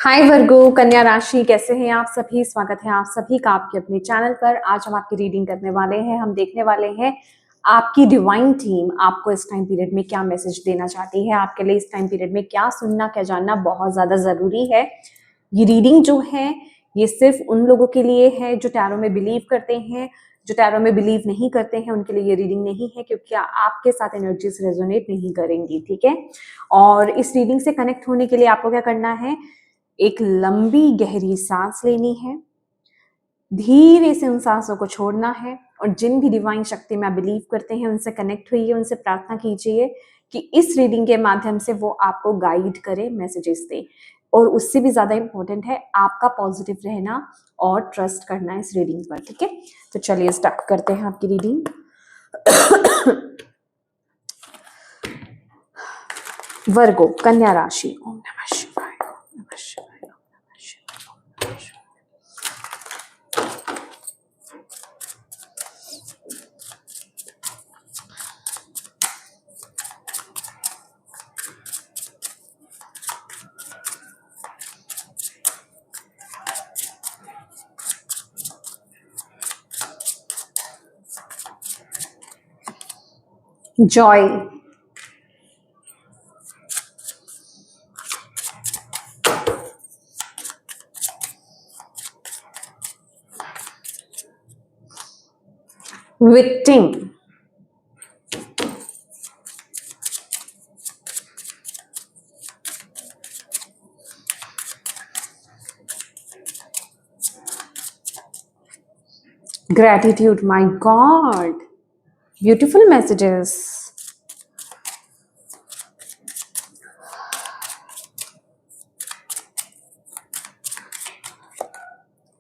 हाय वर्गो कन्या राशि, कैसे हैं आप सभी। स्वागत है आप सभी का आपके अपने चैनल पर। आज हम आपकी रीडिंग करने वाले हैं। हम देखने वाले हैं आपकी डिवाइन टीम आपको इस टाइम पीरियड में क्या मैसेज देना चाहती है। आपके लिए इस टाइम पीरियड में क्या सुनना क्या जानना बहुत ज्यादा जरूरी है। ये रीडिंग जो है ये सिर्फ उन लोगों के लिए है जो टैरो में बिलीव करते हैं। जो टैरो में बिलीव नहीं करते हैं उनके लिए ये रीडिंग नहीं है, क्योंकि आपके साथ एनर्जीज रेजोनेट नहीं करेंगी। ठीक है, और इस रीडिंग से कनेक्ट होने के लिए आपको क्या करना है, एक लंबी गहरी सांस लेनी है, धीरे से उन सांसों को छोड़ना है, और जिन भी डिवाइन शक्ति में आप बिलीव करते हैं उनसे कनेक्ट हुई, उनसे प्रार्थना कीजिए कि इस रीडिंग के माध्यम से वो आपको गाइड करे, मैसेजेस दे। और उससे भी ज्यादा इंपॉर्टेंट है आपका पॉजिटिव रहना और ट्रस्ट करना इस रीडिंग पर। ठीक है, तो चलिए स्टार्ट करते हैं आपकी रीडिंग। वर्गो कन्या राशि। ओम नमः शिवाय, ओम नमः शिवाय, ओम नमः शिवाय, ओम नमः शिवाय। Joy, victim, gratitude. My God, beautiful messages.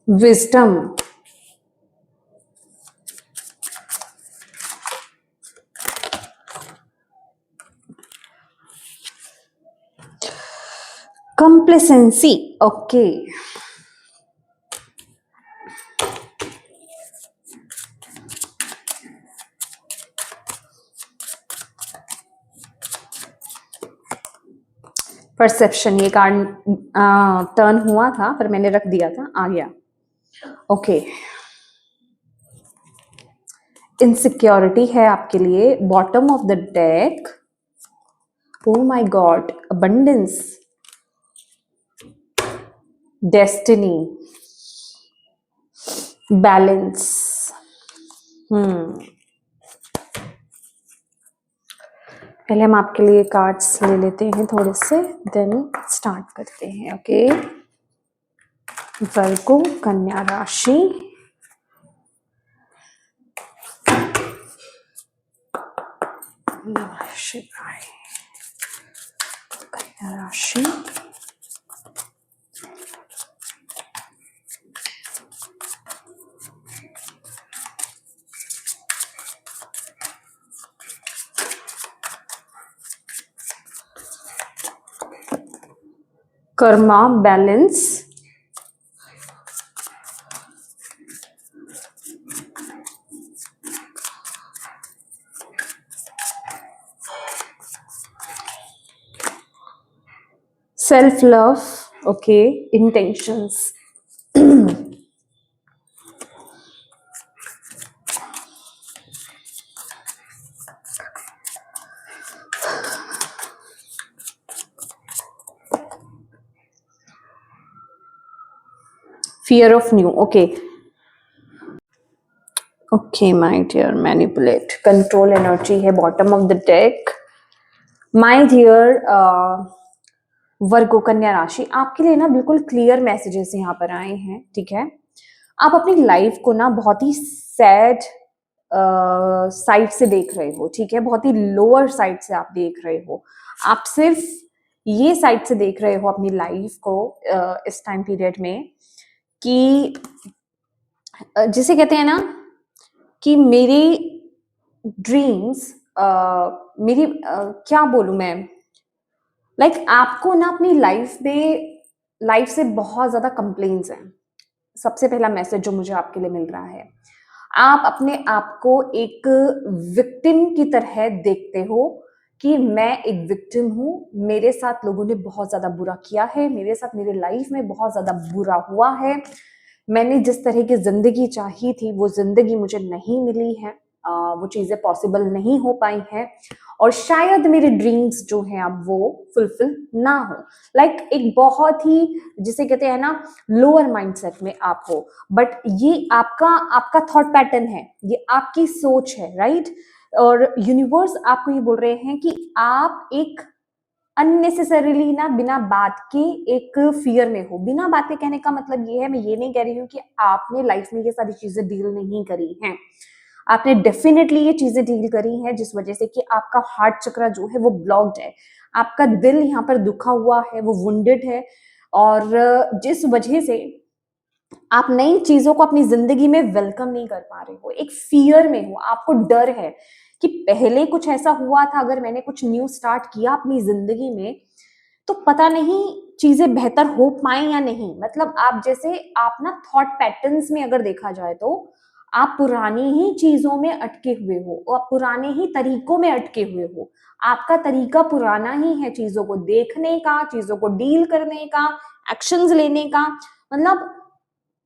Wisdom, complacency. Okay, perception. ये कार्ड टर्न हुआ था पर मैंने रख दिया था, आ गया। ओके, इनसिक्योरिटी है आपके लिए, bottom of the deck. Oh my God, abundance, destiny, balance. पहले हम आपके लिए कार्ड्स ले लेते हैं थोड़े से, देन स्टार्ट करते हैं। ओके, वर्गो कन्या राशि। नमः शिवाय। कन्या राशि, Karma, balance, self love. Okay, intentions, fear of new. Okay my dear, manipulate, control energy है bottom of the deck. My dear वर्गो कन्या राशि, आपके लिए ना बिल्कुल क्लियर मैसेजेस यहाँ पर आए हैं। ठीक है, आप अपनी लाइफ को ना बहुत ही सैड साइड से देख रहे हो। ठीक है, बहुत ही लोअर साइड से आप देख रहे हो। आप सिर्फ ये साइड से देख रहे हो अपनी लाइफ को इस टाइम पीरियड में, कि जिसे कहते हैं ना कि मेरी ड्रीम्स, मेरी क्या बोलूं मैं, लाइक आपको ना अपनी लाइफ से बहुत ज्यादा कंप्लेन्स हैं। सबसे पहला मैसेज जो मुझे आपके लिए मिल रहा है, आप अपने आप को एक विक्टिम की तरह देखते हो कि मैं एक विक्टिम हूँ, मेरे साथ लोगों ने बहुत ज़्यादा बुरा किया है, मेरे साथ मेरे लाइफ में बहुत ज़्यादा बुरा हुआ है, मैंने जिस तरह की ज़िंदगी चाही थी वो ज़िंदगी मुझे नहीं मिली है, वो चीज़ें पॉसिबल नहीं हो पाई हैं और शायद मेरे ड्रीम्स जो हैं अब वो फुलफिल ना हो। लाइक एक बहुत ही जिसे कहते हैं ना लोअर माइंडसेट में आप हो, बट ये आपका आपका थॉट पैटर्न है, ये आपकी सोच है, राइट? और यूनिवर्स आपको ये बोल रहे हैं कि आप एक अननेसेसरीली ना बिना बात के एक फियर में हो। बिना बात के कहने का मतलब ये है, मैं ये नहीं कह रही हूँ कि आपने लाइफ में ये सारी चीजें डील नहीं करी हैं, आपने डेफिनेटली ये चीजें डील करी हैं जिस वजह से कि आपका हार्ट चक्र जो है वो ब्लॉक्ड है, आपका दिल यहाँ पर दुखा हुआ है, वो वुंडेड है और जिस वजह से आप नई चीजों को अपनी जिंदगी में वेलकम नहीं कर पा रहे हो, एक फियर में हो, आपको डर है कि पहले कुछ ऐसा हुआ था, अगर मैंने कुछ न्यू स्टार्ट किया अपनी जिंदगी में तो पता नहीं चीजें बेहतर हो पाए या नहीं। मतलब आप जैसे आप ना थॉट पैटर्न्स में अगर देखा जाए तो आप पुरानी ही चीजों में अटके हुए हो और पुराने ही तरीकों में अटके हुए हो। आपका तरीका पुराना ही है चीजों को देखने का, चीजों को डील करने का, एक्शंस लेने का। मतलब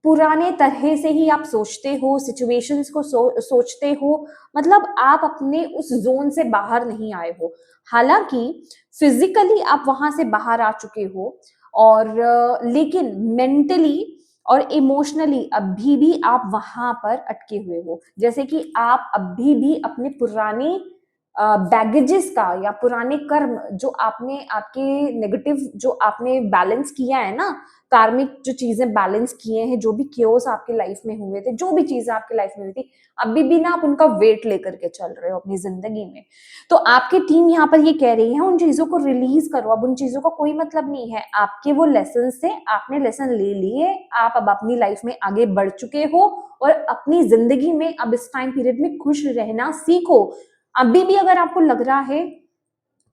पुराने तरह से ही आप सोचते हो, सिचुएशंस को सोचते हो। मतलब आप अपने उस जोन से बाहर नहीं आए हो। हालांकि फिजिकली आप वहां से बाहर आ चुके हो और लेकिन मेंटली और इमोशनली अभी भी आप वहां पर अटके हुए हो। जैसे कि आप अभी भी अपने पुराने बैगेजेस का या पुराने कर्म जो आपने आपके नेगेटिव जो आपने बैलेंस किया है ना, कार्मिक जो चीजें बैलेंस किए हैं, जो भी क्योस आपके लाइफ में हुए थे, जो भी चीजें आपके लाइफ में हुई थी, अभी भी ना आप उनका वेट लेकर के चल रहे हो अपनी जिंदगी में। तो आपकी टीम यहाँ पर ये कह रही है उन चीजों को रिलीज करो, अब उन चीजों का कोई मतलब नहीं है। आपके वो लेसन से आपने लेसन ले लिए, आप अब अपनी लाइफ में आगे बढ़ चुके हो और अपनी जिंदगी में अब इस टाइम पीरियड में खुश रहना सीखो। अभी भी अगर आपको लग रहा है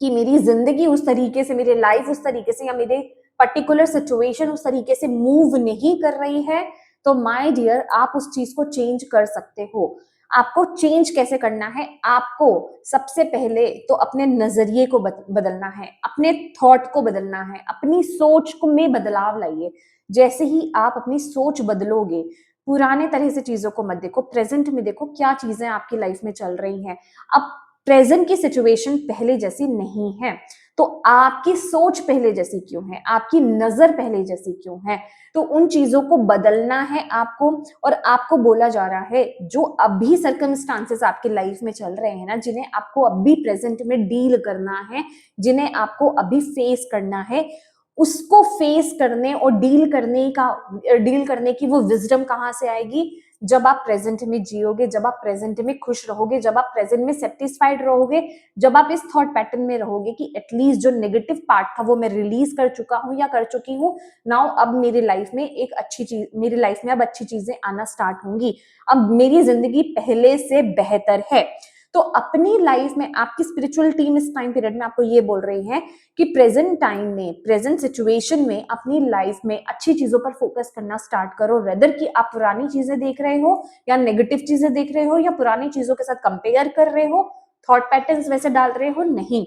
कि मेरी जिंदगी उस तरीके से, मेरी लाइफ उस तरीके से या मेरे पर्टिकुलर सिचुएशन उस तरीके से मूव नहीं कर रही है, तो माय डियर आप उस चीज को चेंज कर सकते हो। आपको चेंज कैसे करना है? आपको सबसे पहले तो अपने नजरिए को बदलना है, अपने थॉट को बदलना है, अपनी सोच को में बदलाव लाइए। जैसे ही आप अपनी सोच बदलोगे, पुराने तरह से चीजों को मत देखो, प्रेजेंट में देखो क्या चीजें आपकी लाइफ में चल रही हैं। अब प्रेजेंट की सिचुएशन पहले जैसी नहीं है, तो आपकी सोच पहले जैसी क्यों है, आपकी नजर पहले जैसी क्यों है? तो उन चीजों को बदलना है आपको। और आपको बोला जा रहा है जो अभी सर्कमस्टांसेस आपकी लाइफ में चल रहे हैं ना, जिन्हें आपको अभी प्रेजेंट में डील करना है, जिन्हें आपको अभी फेस करना है, उसको फेस करने और डील करने की वो विजडम कहां से आएगी? जब आप प्रेजेंट में जियोगे, जब आप प्रेजेंट में खुश रहोगे, जब आप प्रेजेंट में सेटिस्फाइड रहोगे, जब आप इस थॉट पैटर्न में रहोगे कि एटलीस्ट जो नेगेटिव पार्ट था वो मैं रिलीज कर चुका हूं या कर चुकी हूं, नाउ अब मेरी लाइफ में एक अच्छी चीज, मेरी लाइफ में अब अच्छी चीजें आना स्टार्ट होंगी, अब मेरी जिंदगी पहले से बेहतर है। तो अपनी लाइफ में आपकी स्पिरिचुअल टीम इस टाइम पीरियड में आपको ये बोल रही है कि प्रेजेंट टाइम में, प्रेजेंट सिचुएशन में अपनी लाइफ में अच्छी चीजों पर फोकस करना स्टार्ट करो, रेदर कि आप पुरानी चीजें देख रहे हो या नेगेटिव चीजें देख रहे हो या पुरानी चीजों के साथ कंपेयर कर रहे हो, थॉट पैटर्न्स वैसे डाल रहे हो। नहीं,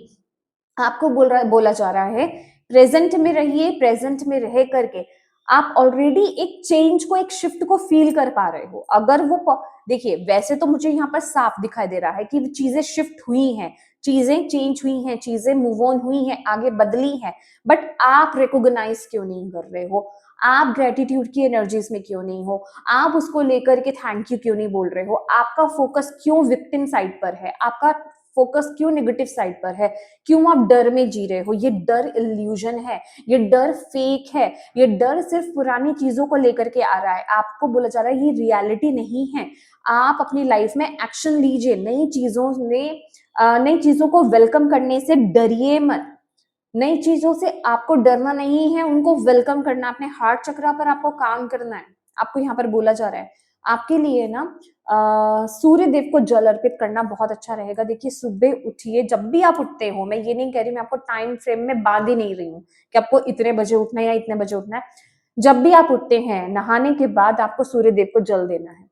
आपको बोला जा रहा है प्रेजेंट में रहिए, प्रेजेंट में रह करके आप ऑलरेडी एक चेंज को, एक शिफ्ट को फील कर पा रहे हो। अगर वो देखिए, वैसे तो मुझे यहाँ पर साफ दिखाई दे रहा है कि चीजें शिफ्ट हुई हैं, चीजें चेंज हुई हैं, चीजें मूव ऑन हुई हैं, आगे बदली हैं, बट आप रिकॉग्नाइज क्यों नहीं कर रहे हो? आप ग्रेटिट्यूड की एनर्जीज में क्यों नहीं हो? आप उसको लेकर के थैंक यू क्यों नहीं बोल रहे हो? आपका फोकस क्यों विक्टिम साइड पर है? आपका फोकस क्यों नेगेटिव साइड पर है? क्यों आप डर में जी रहे हो? ये डर इल्यूजन है, ये डर फेक है, ये डर सिर्फ पुरानी चीजों को लेकर के आ रहा है। आपको बोला जा रहा है ये रियलिटी नहीं है। आप अपनी लाइफ में एक्शन लीजिए, नई चीजों को वेलकम करने से डरिए मत। नई चीजों से आपको डरना नहीं है, उनको वेलकम करना, अपने हार्ट चक्रा पर आपको काम करना है। आपको यहाँ पर बोला जा रहा है आपके लिए ना सूर्य देव को जल अर्पित करना बहुत अच्छा रहेगा। देखिए, सुबह उठिए, जब भी आप उठते हो, मैं ये नहीं कह रही, मैं आपको टाइम फ्रेम में बांध ही नहीं रही हूँ कि आपको इतने बजे उठना है या इतने बजे उठना है। जब भी आप उठते हैं, नहाने के बाद आपको सूर्य देव को जल देना है।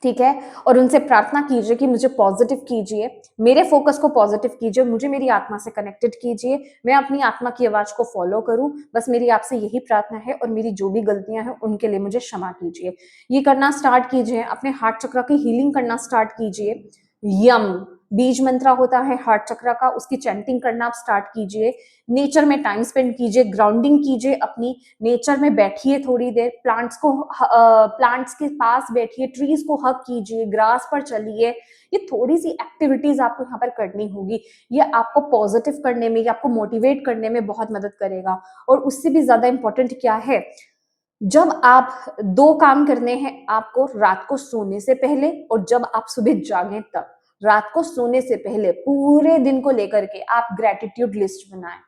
ठीक है, और उनसे प्रार्थना कीजिए कि मुझे पॉजिटिव कीजिए, मेरे फोकस को पॉजिटिव कीजिए, मुझे मेरी आत्मा से कनेक्टेड कीजिए, मैं अपनी आत्मा की आवाज को फॉलो करूं, बस मेरी आपसे यही प्रार्थना है, और मेरी जो भी गलतियां हैं उनके लिए मुझे क्षमा कीजिए। ये करना स्टार्ट कीजिए, अपने हार्ट चक्र की हीलिंग करना स्टार्ट कीजिए। यम बीज मंत्रा होता है हार्ट चक्र का, उसकी चैंटिंग करना आप स्टार्ट कीजिए। नेचर में टाइम स्पेंड कीजिए, ग्राउंडिंग कीजिए अपनी, नेचर में बैठिए थोड़ी देर, प्लांट्स के पास बैठिए, ट्रीज को हग कीजिए, ग्रास पर चलिए। ये थोड़ी सी एक्टिविटीज आपको यहाँ पर करनी होगी, ये आपको पॉजिटिव करने में, ये आपको मोटिवेट करने में बहुत मदद करेगा। और उससे भी ज्यादा इंपॉर्टेंट क्या है, जब आप दो काम करने हैं आपको, रात को सोने से पहले और जब आप सुबह जागें तब। रात को सोने से पहले पूरे दिन को लेकर के आप ग्रेटिट्यूड लिस्ट बनाएं,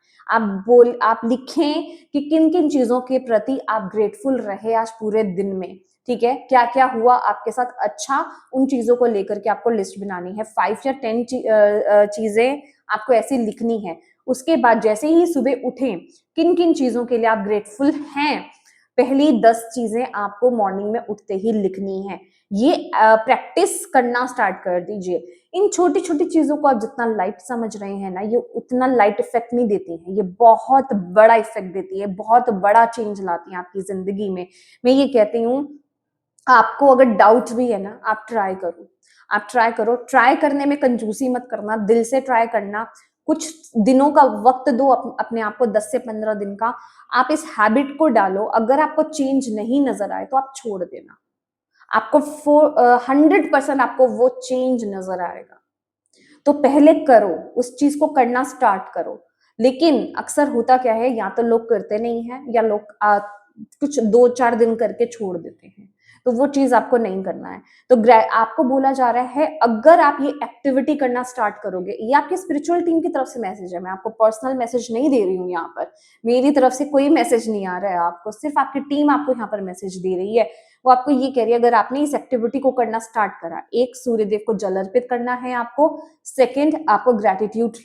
आप लिखें कि किन किन चीजों के प्रति आप ग्रेटफुल रहे आज पूरे दिन में। ठीक है, क्या क्या हुआ आपके साथ अच्छा, उन चीजों को लेकर के आपको लिस्ट बनानी है। 5 या 10 चीजें आपको ऐसी लिखनी है। उसके बाद जैसे ही सुबह उठें, किन किन चीजों के लिए आप ग्रेटफुल हैं, पहली 10 चीजें आपको मॉर्निंग में उठते ही लिखनी है। ये प्रैक्टिस करना स्टार्ट कर दीजिए। इन छोटी छोटी चीजों को आप जितना लाइट समझ रहे हैं ना, ये उतना लाइट इफेक्ट नहीं देती है, ये बहुत बड़ा इफेक्ट देती है, बहुत बड़ा चेंज लाती है आपकी जिंदगी में। मैं ये कहती हूँ, आपको अगर डाउट भी है ना, आप ट्राई करो, आप ट्राई करो। ट्राई करने में कंजूसी मत करना, दिल से ट्राई करना। कुछ दिनों का वक्त दो अपने आप को, 10 से 15 दिन का। आप इस हैबिट को डालो, अगर आपको चेंज नहीं नजर आए तो आप छोड़ देना। आपको 100% आपको वो चेंज नजर आएगा। तो पहले करो, उस चीज को करना स्टार्ट करो। लेकिन अक्सर होता क्या है, या तो लोग करते नहीं है, या लोग कुछ 2-4 दिन करके छोड़ देते हैं। तो वो चीज आपको नहीं करना है। तो आपको बोला जा रहा है, अगर आप ये एक्टिविटी करना स्टार्ट करोगे, ये आपकी स्पिरिचुअल टीम की तरफ से मैसेज है, मैं आपको पर्सनल मैसेज नहीं दे रही हूँ यहाँ पर, मेरी तरफ से कोई मैसेज नहीं आ रहा है आपको, सिर्फ आपकी टीम आपको यहाँ पर मैसेज दे रही है। वो आपको ये कह रही है, अगर आपने इस एक्टिविटी को करना स्टार्ट करा, एक, सूर्यदेव को जल अर्पित करना है आपको। सेकंड, आपको ग्रेटिट्यूड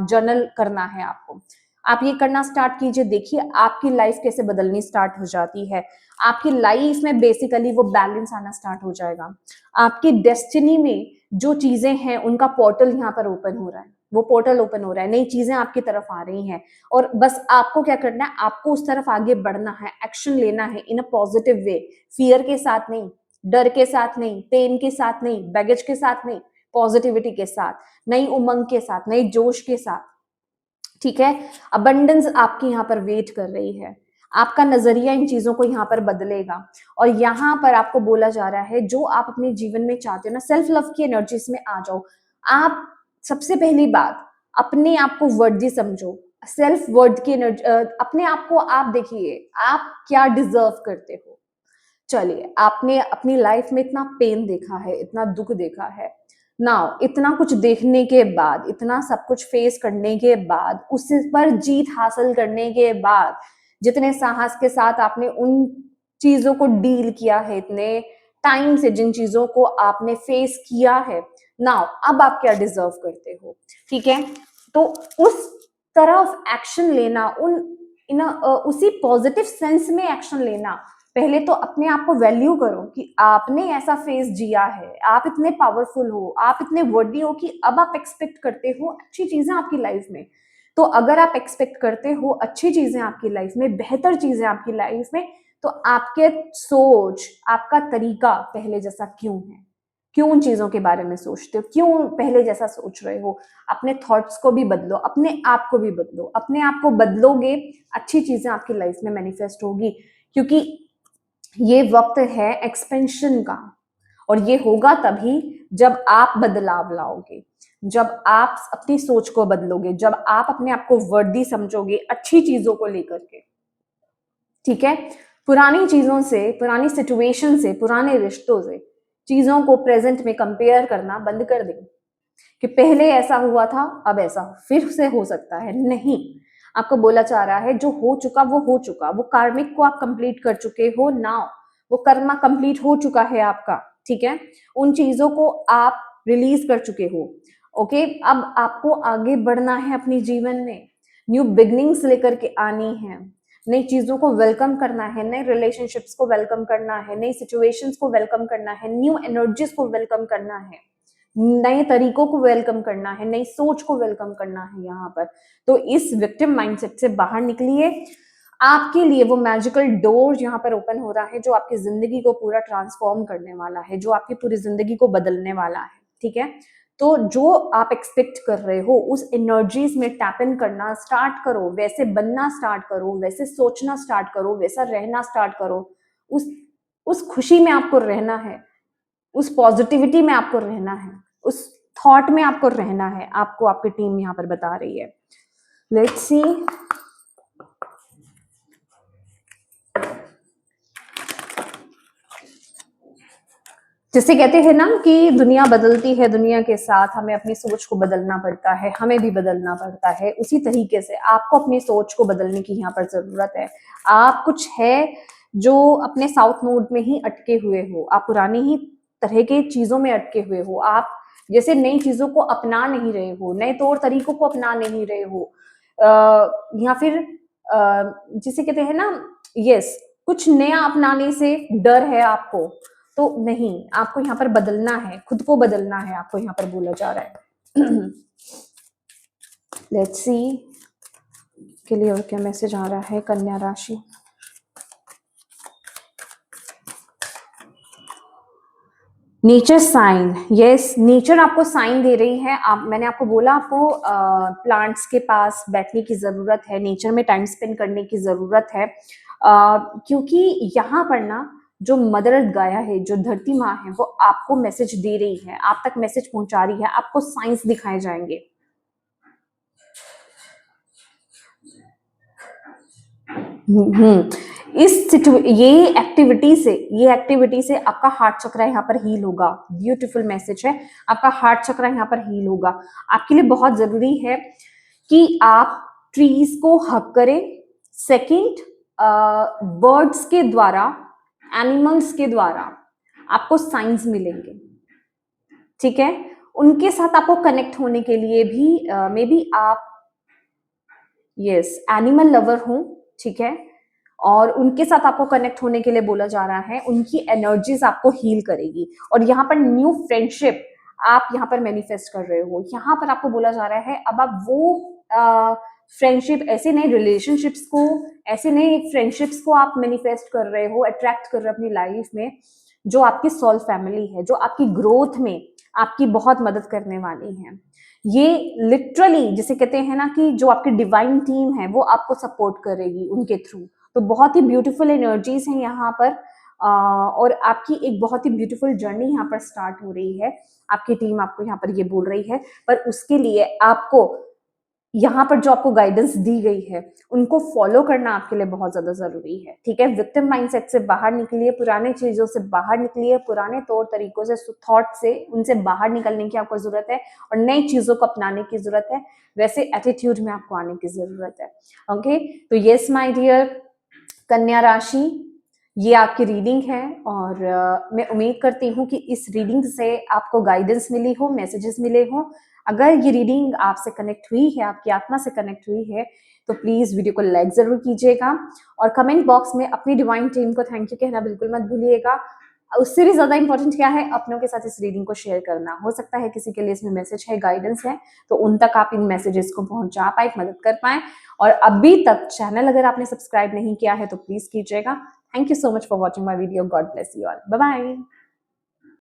जर्नल करना है आपको। आप ये करना स्टार्ट कीजिए, देखिए आपकी लाइफ कैसे बदलनी स्टार्ट हो जाती है। आपकी लाइफ में बेसिकली वो बैलेंस आना स्टार्ट हो जाएगा। आपकी डेस्टिनी में जो चीजें हैं उनका पोर्टल यहाँ पर ओपन हो रहा है, वो पोर्टल ओपन हो रहा है, नई चीजें आपकी तरफ आ रही हैं। और बस आपको क्या करना है, आपको उस तरफ आगे बढ़ना है, एक्शन लेना है इन अ पॉजिटिव वे, फियर के साथ नहीं, डर के साथ नहीं, पेन के साथ नहीं, बैगेज के साथ नहीं, पॉजिटिविटी के साथ, नई उमंग के साथ, नई जोश के साथ। ठीक है, अबंडेंस आपकी यहाँ पर वेट कर रही है, आपका नजरिया इन चीजों को यहाँ पर बदलेगा। और यहाँ पर आपको बोला जा रहा है, जो आप अपने जीवन में चाहते हो ना, सेल्फ लव की एनर्जीज में आ जाओ। आप सबसे पहली बात, अपने आप को वर्दी समझो, सेल्फ वर्थ की एनर्जी, अपने आप को आप देखिए, आप क्या डिजर्व करते हो। चलिए, आपने अपनी लाइफ में इतना पेन देखा है, इतना दुख देखा है, नाउ इतना कुछ देखने के बाद, इतना सब कुछ फेस करने के बाद, उस पर जीत हासिल करने के बाद, जितने साहस के साथ आपने उन चीजों को डील किया है, इतने टाइम से जिन चीजों को आपने फेस किया है, नाउ अब आप क्या डिजर्व करते हो। ठीक है, तो उस तरफ एक्शन लेना, उसी पॉजिटिव सेंस में एक्शन लेना। पहले तो अपने आप को वैल्यू करो कि आपने ऐसा फेस जिया है, आप इतने पावरफुल हो, आप इतने वर्दी हो कि अब आप एक्सपेक्ट करते हो अच्छी चीजें आपकी लाइफ में। तो अगर आप एक्सपेक्ट करते हो अच्छी चीजें आपकी लाइफ में, बेहतर चीजें आपकी लाइफ में, तो आपके सोच, आपका तरीका पहले जैसा क्यों है, क्यों उन चीजों के बारे में सोचते हो, क्यों पहले जैसा सोच रहे हो। अपने थॉट्स को भी बदलो, अपने आप को भी बदलो, अपने आप को बदलोगे, अच्छी चीजें आपकी लाइफ में मैनिफेस्ट होगी। क्योंकि ये वक्त है एक्सपेंशन का, और ये होगा तभी जब आप बदलाव लाओगे, जब आप अपनी सोच को बदलोगे, जब आप अपने आप को वर्दी समझोगे अच्छी चीजों को लेकर के। ठीक है, पुरानी चीजों से, पुरानी सिचुएशन से, पुराने रिश्तों से चीजों को प्रेजेंट में कंपेयर करना बंद कर दें कि पहले ऐसा हुआ था, अब ऐसा फिर से हो सकता है। नहीं, आपको बोला जा रहा है, जो हो चुका वो हो चुका, वो कार्मिक को आप कंप्लीट कर चुके हो नाउ, वो कर्मा कंप्लीट हो चुका है आपका। ठीक है, उन चीजों को आप रिलीज कर चुके हो। ओके, अब आपको आगे बढ़ना है अपने जीवन में, न्यू बिगनिंग्स लेकर के आनी है, नई चीजों को वेलकम करना है, नए रिलेशनशिप्स को वेलकम करना है, नई सिचुएशंस को वेलकम करना है, न्यू एनर्जीज को वेलकम करना है, नए तरीकों को वेलकम करना है, नई सोच को वेलकम करना है यहाँ पर। तो इस विक्टिम माइंडसेट से बाहर निकलिए। आपके लिए वो मैजिकल डोर यहाँ पर ओपन हो रहा है जो आपकी जिंदगी को पूरा ट्रांसफॉर्म करने वाला है, जो आपकी पूरी जिंदगी को बदलने वाला है। ठीक है, तो जो आप एक्सपेक्ट कर रहे हो उस एनर्जीज में टैप इन करना स्टार्ट करो, वैसे बनना स्टार्ट करो, वैसे सोचना स्टार्ट करो, वैसा रहना स्टार्ट करो। उस खुशी में आपको रहना है, उस पॉजिटिविटी में आपको रहना है, उस थॉट में आपको रहना है। आपको आपकी टीम यहाँ पर बता रही है। Let's see. जिसे कहते हैं ना कि दुनिया बदलती है, दुनिया के साथ हमें अपनी सोच को बदलना पड़ता है, हमें भी बदलना पड़ता है। उसी तरीके से आपको अपनी सोच को बदलने की यहाँ पर जरूरत है। आप कुछ है जो अपने साउथ नोड में ही अटके हुए हो, आप पुरानी ही तरह के चीजों में अटके हुए हो, आप जैसे नई चीजों को अपना नहीं रहे हो, नए तौर तरीकों को अपना नहीं रहे हो, या फिर जिसे कहते हैं ना, यस, कुछ नया अपनाने से डर है आपको। तो नहीं, आपको यहाँ पर बदलना है, खुद को बदलना है, आपको यहाँ पर बोला जा रहा है। लेट्स सी के लिए और क्या मैसेज आ रहा है कन्या राशि। नेचर साइन, यस, नेचर आपको साइन दे रही है। मैंने आपको बोला आपको प्लांट्स के पास बैठने की जरूरत है, नेचर में टाइम स्पेंड करने की जरूरत है, क्योंकि यहाँ पर ना जो मदर अर्थ गाया है, जो धरती माँ है, वो आपको मैसेज दे रही है, आप तक मैसेज पहुंचा रही है, आपको साइंस दिखाए जाएंगे। ये एक्टिविटी से आपका हार्ट चक्र यहाँ पर हील होगा। ब्यूटीफुल मैसेज है, आपका हार्ट चक्र यहाँ पर हील होगा। आपके लिए बहुत जरूरी है कि आप ट्रीज को हग करें। सेकंड, बर्ड्स के द्वारा, एनिमल्स के द्वारा आपको साइंस मिलेंगे। ठीक है, उनके साथ आपको कनेक्ट होने के लिए भी मे बी आप यस एनिमल लवर हो, ठीक है, और उनके साथ आपको कनेक्ट होने के लिए बोला जा रहा है। उनकी एनर्जीज आपको हील करेगी और यहाँ पर न्यू फ्रेंडशिप आप यहाँ पर मैनिफेस्ट कर रहे हो। यहाँ पर आपको बोला जा रहा है अब आप वो फ्रेंडशिप, ऐसे नए रिलेशनशिप्स को, ऐसे नए फ्रेंडशिप्स को आप मैनिफेस्ट कर रहे हो, अट्रैक्ट कर रहे हो अपनी लाइफ में, जो आपकी सोल फैमिली है, जो आपकी ग्रोथ में आपकी बहुत मदद करने वाली है। ये लिटरली जिसे कहते हैं ना कि जो आपकी डिवाइन टीम है वो आपको सपोर्ट करेगी उनके थ्रू। तो बहुत ही ब्यूटीफुल एनर्जीज हैं यहाँ पर, और आपकी एक बहुत ही ब्यूटीफुल जर्नी यहाँ पर स्टार्ट हो रही है। आपकी टीम आपको यहाँ पर ये बोल रही है, पर उसके लिए आपको यहाँ पर जो आपको गाइडेंस दी गई है उनको फॉलो करना आपके लिए बहुत ज्यादा जरूरी है। ठीक है, विक्टिम माइंडसेट से बाहर निकलिए, पुराने चीजों से बाहर निकलिए, पुराने तौर तरीकों से, थॉट से, उनसे बाहर निकलने की आपको जरूरत है और नई चीजों को अपनाने की जरूरत है। वैसे एटीट्यूड में आपको आने की जरूरत है। ओके, तो यस माय डियर कन्या राशि, ये आपकी रीडिंग है और मैं उम्मीद करती हूँ कि इस रीडिंग से आपको गाइडेंस मिली हो, मैसेजेस मिले हो। अगर ये रीडिंग आपसे कनेक्ट हुई है, आपकी आत्मा से कनेक्ट हुई है, तो प्लीज वीडियो को लाइक जरूर कीजिएगा और कमेंट बॉक्स में अपनी डिवाइन टीम को थैंक यू कहना बिल्कुल मत भूलिएगा। उससे भी ज्यादा इंपॉर्टेंट क्या है, अपनों के साथ इस रीडिंग को शेयर करना। हो सकता है किसी के लिए इसमें मैसेज है, गाइडेंस है, तो उन तक आप इन मैसेजेस को पहुंचा पाए, मदद कर पाए। और अभी तक चैनल अगर आपने सब्सक्राइब नहीं किया है तो प्लीज कीजिएगा। Thank you so much for watching my video. God bless you all. Bye bye.